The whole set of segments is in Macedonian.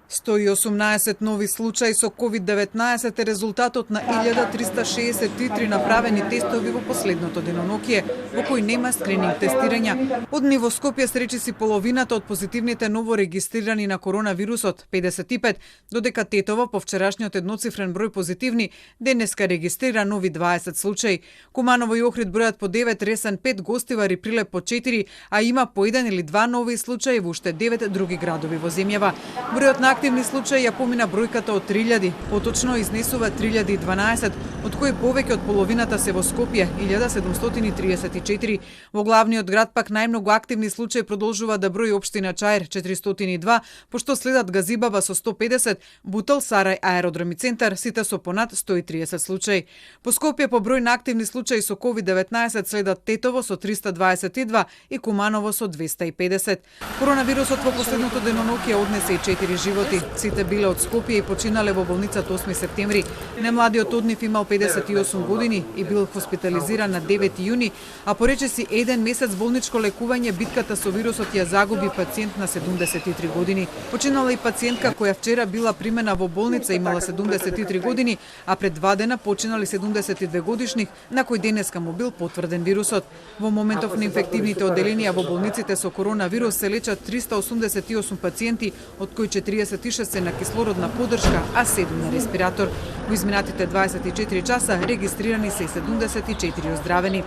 118 нови случаи со COVID-19 е резултатот на 1363 направени тестови во последното денонокие, во кои нема скрининг тестирања. Од ниво Скопје се речиси половината од позитивните ново регистрирани на коронавирусот, 55, додека Тетово по вчерашниот едноцифрен број позитивни денеска регистрира нови 20 случаи. Куманово и Охрид бројат по 9, Ресен 5, Гостивар и Прилеп по 4, а има по 1 или 2 нови случаи во уште 9 други градови во земјава. Бројот на активни случаи ја помина бројката од 3000, поточно изнесува 3012, од кои повеќе од половината се во Скопје, 1734. Во главниот град пак најмногу активни случаи продолжува да брои општина Чаир, 402, пошто следат Газибаба со 150, Бутел, Сарај, Аеродром и Центар, сите со понад 130 случаи. По Скопје по број на активни случаи со COVID-19 следат Тетово со 322 и Куманово со 250. Коронавирусот во последното денонокие однесе и 4 животи. Сите биле од Скопје и починале во болницата 8 септември. Немладиот од нив имал 58 години и бил хоспитализиран на 9 јуни, а поречиси еден месец болничко лекување битката со вирусот ја загуби пациент на 73 години. Починала и пациентка која вчера била примена во болница, имала 73 години, а пред 2 дена починали 72 годишник, на кој денеска му бил потврден вирусот. Во моментов на инфективните оделенија во болниците со коронавирус се лечат 388 пациенти, од кои 46 се на кислородна поддршка, а 7 на респиратор. Во изминатите 24 часа регистрирани се и 74 оздравени.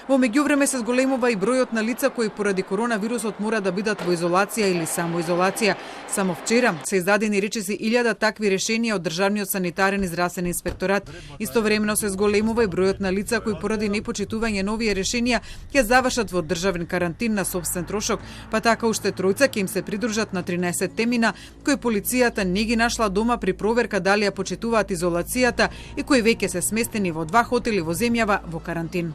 Во меѓувреме се зголемува и бројот на лица кои поради коронавирусот мора да бидат во изолација или самоизолација. Само вчера се издадени речиси 1000 такви решенија од Државниот санитарен и здравствен инспекторат. Истовремено се зголемува и бројот на лица кои поради непочитување новие решенија ќе завршат во државен карантин на сопствен трошок, па така уште тројца ќе им се придружат на 13 темина кои полицијата не ги нашла дома при проверка дали ја почитуваат изолацијата и кои веќе се сместени во 2 хотели во земјава во карантин.